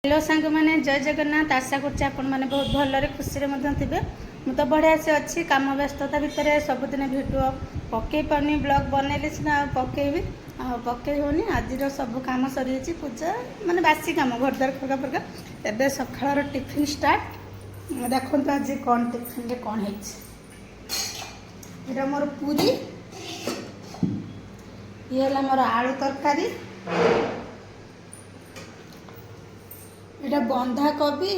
Hello सांग मैंने जय जगन्नाथ। आशा कर बहुत भलरे खुशी थे। मुझे तो बढ़िया से अच्छी कम व्यस्तता भितर सबुदिन भिडियो पकई पानी ब्लॉग बनैली सीना पकईबी पकई होनी। आज सब कम सरी पूजा माने बासी कम घर द्वार खरका फरका एवं सकाल टिफिन स्टार्ट। देखो आज कौन टिफिन कौन है मोर पूरी ये मोर आलू तरकारी यहाँ बंधा कोबी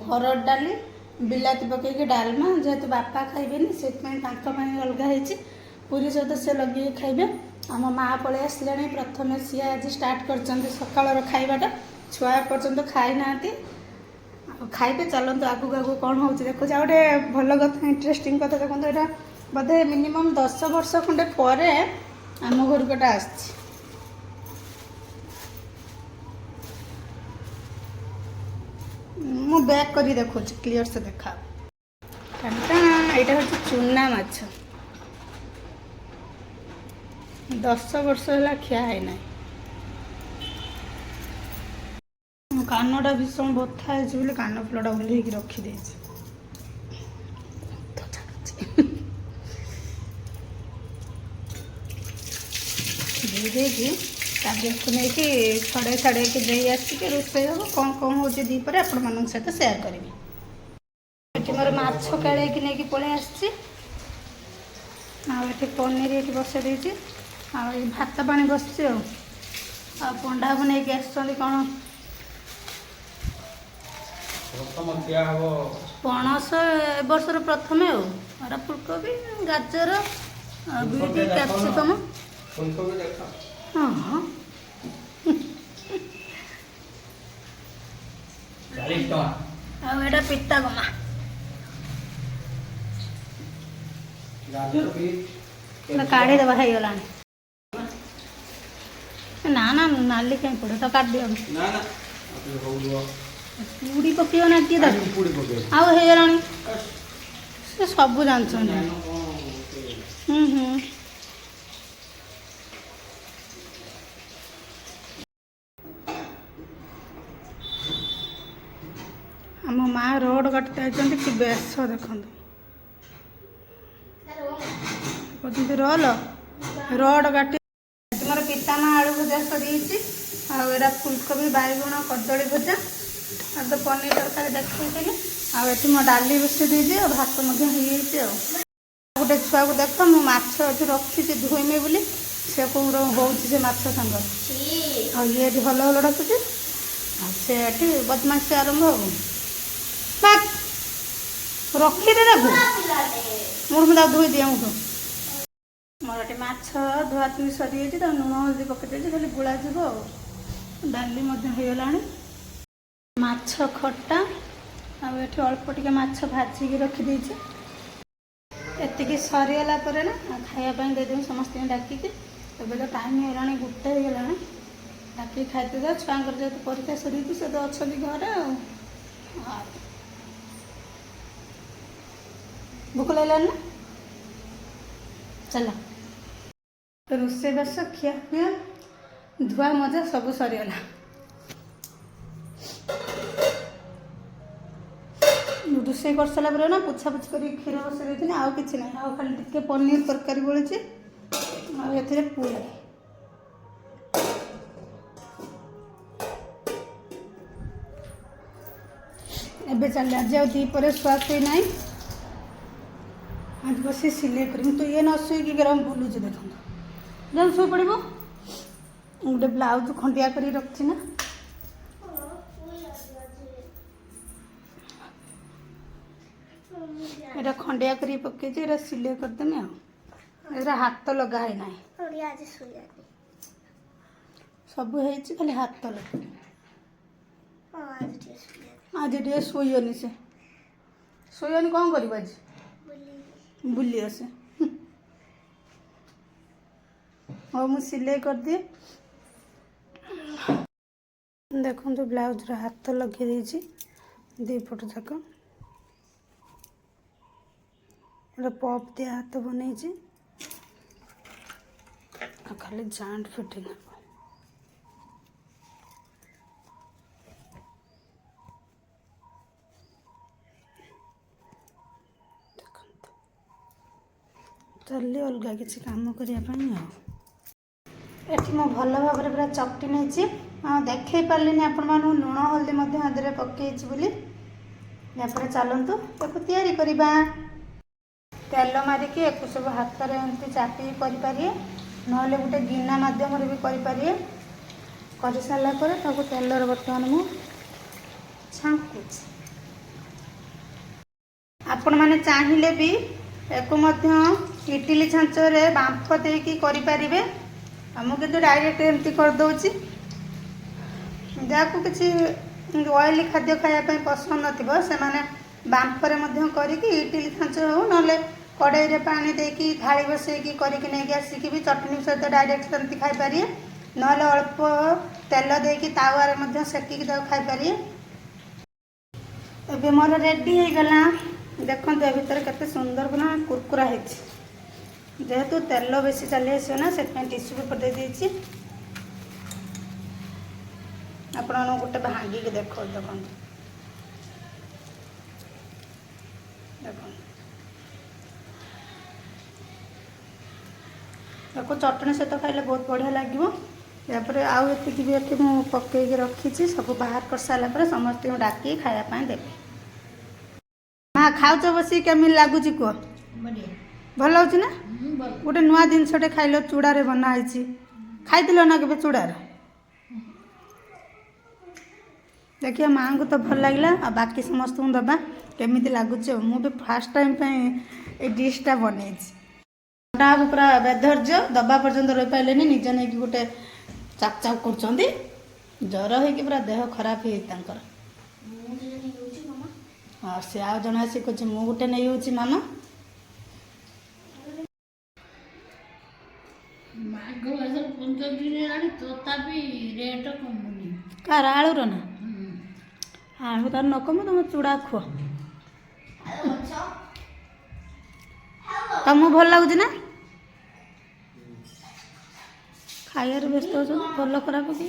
हरड़ डाली बिलाती पकईकि डालमा जेहेतु बापा खाइबेनि से अलग है पूरी सहित से लगे खाइबे। आम माँ पलि आसले प्रथम सी आज स्टार्ट कर सकाल खाइबाटा छुआ पर्यंत खाई ना खाइबे। चलते आगू आगू कौन हो देखो गोटे भल कथा इंटरेस्टिंग कथा देखो यहाँ बोधे मिनिमम 10 वर्ष खंडे पर आम घर गोटा आस मु बैक करी देखो क्लियर से देखा यहाँ हूँ चूना माछ 10 वर्ष है खिया है ना। कानटा भीषण बथा है कान फुलटा ओल्ल रखीदे नहीं छड़े छड़े दे आसिक रोसे हम कौन कौन हो दीपर आपण मान सहित सेयार करी। मोर माछ काड़े कि नहीं पलि आसी पनीर ये बसई देती भात पानी बस पंडा को नहीं आसुँच कौन पणस ए बर्षर प्रथम आर फुलकोबी गाजर बीट कैप्सिकम हाँ पिता गमा काढ़ी दबा है ना ना नाली कहीं पड़े तो काट दियो पूड़ी पकड़ ना किए आगला सब जानते आम माँ रोड काटते कि बेस देखते रोल रोड काट मोर पिता माँ आलू भजा सरी आरा फुलकोबी बैगुण कदली भजा आ तो पनीर तरकारी देखी आठ मो डाली बसई देती भात गोटे छुआ को देख मु माछ रखी धोईमे बोली से कौन हो माछ सांग ये भल भल रखुचे से बदमाशी आरंभ हो रखीदे मुझे धोई दिए मुझे मोर गोटे माछ धुआधुई सरी लुण हल्दी पकई खाली गुड़ा जीव डाली होगला माछ खटा आठ अल्प टे माछ भाजिकी रखीदे एतिक सरीगला ना खायापाई देदेवी समस्त डाकिकी तब तो टाइम होगा गोटे होगला डाकी खाई छुआर जो परीक्षा सरी से तो अच्छा घरे भूख लगे ना चलो रोसे बस खिया पिया धुआ मजा सब सरीगला। रोसे कर सारा पर ना पोछा पोछ कर क्षीर बसई देती आउ कि ना आउ खाली टिके पनीर तरकारी बोली आए पूरी एवं चल आज दीपर शुआ शुई ना आज बस सिले कर तो ये न शुईक बुलूचे देखो जब शो पड़ गोटे ब्लाउज खंडिया कर रखी ना ये खंडिया कर पकई सिले करदेमी आ हाथ लगा है ना सब खाली हाथ लगे आज टे शोनी से शोनी कौन कर आज बुली आसे हाँ मुझे सिलाई कर दिए देखो तो ब्लाउज हाथ लगे दी पट जाक पप दिया हाथ बन खाली जॉइंट फिटिंग ଚାଲିଲି ଅଲଗା କିଛି କାମ କରିବା ପାଇଁ ଆଉ। ଏଠି ମୁଁ ଭଲ ଭାବରେ ପୁରା ଚକଟି ନେଇଛି। ଦେଖେଇ ପାରିଲିନି ଆପଣମାନଙ୍କୁ ଲୁଣ ହଳଦୀ ମଧ୍ୟ ଆଦେହରେ ପକେଇଛି ବୋଲି। ଏହାପରେ ଚାଲନ୍ତୁ ତାକୁ ତିଆରି କରିବା। ତେଲ ମାରିକି ଏକୁ ସବୁ ହାତରେ ଏମିତି ଚାପିକି କରିପାରିବେ, ନହେଲେ ଗୋଟେ ଗିନା ମାଧ୍ୟମରେ ବି କରିପାରିବେ। କରିସାରିଲା ପରେ ତାକୁ ତେଲରେ ବର୍ତ୍ତମାନ ମୁଁ ଛାଙ୍କୁଛି। ଆପଣମାନେ ଚାହିଁଲେ ବି ଏକୁ ମଧ୍ୟ ଇଟିଲି ଛାଞ୍ଚରେ ବାମ୍ଫ ଦେଇକି କରିପାରିବେ। ମୁଁ କିନ୍ତୁ ଡାଇରେକ୍ଟ ଏମିତି କରିଦେଉଛି। ଯାହାକୁ କିଛି ଅଏଲି ଖାଦ୍ୟ ଖାଇବା ପାଇଁ ପସନ୍ଦ ନଥିବ ସେମାନେ ବାମ୍ଫରେ ମଧ୍ୟ କରିକି ଇଟିଲି ଛାଞ୍ଚ ହେଉ ନହେଲେ କଡ଼େଇରେ ପାଣି ଦେଇକି ଥାଳି ବସେଇକି କରିକି ନେଇକି ଆସିକି ବି ଚଟଣି ସହିତ ଡାଇରେକ୍ଟ ସେମିତି ଖାଇପାରିବେ, ନହେଲେ ଅଳ୍ପ ତେଲ ଦେଇକି ତାୱାରେ ମଧ୍ୟ ସେକିକି ତାକୁ ଖାଇପାରିବେ। ଏବେ ମୋର ରେଡ଼ି ହେଇଗଲା। ଦେଖନ୍ତୁ ଏ ଭିତରେ କେତେ ସୁନ୍ଦର ପୁରା କୁରକୁରା ହେଇଛି। ଯେହେତୁ ତେଲ ବେଶୀ ଚାଲି ଆସିବ ନା, ସେଥିପାଇଁ ଟିସୁ ପେପର ଦେଇଦେଇଛି। ଆପଣମାନଙ୍କୁ ଗୋଟେ ଭାଙ୍ଗିକି ଦେଖନ୍ତୁ। ଦେଖନ୍ତୁ ତାକୁ ଚଟଣି ସହିତ ଖାଇଲେ ବହୁତ ବଢ଼ିଆ ଲାଗିବ। ତାପରେ ଆଉ ଏତିକି ବି ଏଠି ମୁଁ ପକେଇକି ରଖିଛି। ସବୁ ବାହାର କରିସାରିଲା ପରେ ସମସ୍ତଙ୍କୁ ଡାକିକି ଖାଇବା ପାଇଁ ଦେବି। ମା ଖାଉଛ ବସିକି କେମିତି ଲାଗୁଛି କୁହ? ଭଲ ଲାଗୁଛି ନା? ଗୋଟେ ନୂଆ ଜିନିଷଟେ ଖାଇଲ, ଚୂଡ଼ାରେ ବନା ହେଇଛି। ଖାଇଥିଲ ନା କେବେ ଚୂଡ଼ାରେ? ଦେଖିବା ମାଆଙ୍କୁ ତ ଭଲ ଲାଗିଲା, ଆଉ ବାକି ସମସ୍ତଙ୍କୁ ଦେବା କେମିତି ଲାଗୁଛି ଆଉ। ମୁଁ ବି ଫାର୍ଷ୍ଟ ଟାଇମ୍ ପାଇଁ ଏ ଡିଶ୍ଟା ବନେଇଛି। ଟାକୁ ପୁରା ବେଧୈର୍ଯ୍ୟ ଦବା ପର୍ଯ୍ୟନ୍ତ ରହିପାରିଲେନି, ନିଜେ ନେଇକି ଗୋଟେ ଚାପ ଚାପ କରୁଛନ୍ତି। ଜ୍ୱର ହେଇକି ପୁରା ଦେହ ଖରାପ ହେଇଯାଇଛି ତାଙ୍କର। ହଁ, ସେ ଆଉ ଜଣେ ଆସି କହୁଛି ମୁଁ ଗୋଟେ ନେଇଯାଉଛି ମାମା। କାର ଆଳୁର ନା? ଆଳୁ ତାର ନ କମୁ ତମ ଚୂଡ଼ା ଖୁଅ। ତମକୁ ଭଲ ଲାଗୁଛି ନା? ଖାଇବାରେ ବ୍ୟସ୍ତ ଅଛନ୍ତି, ଭଲ ଖରାପ କି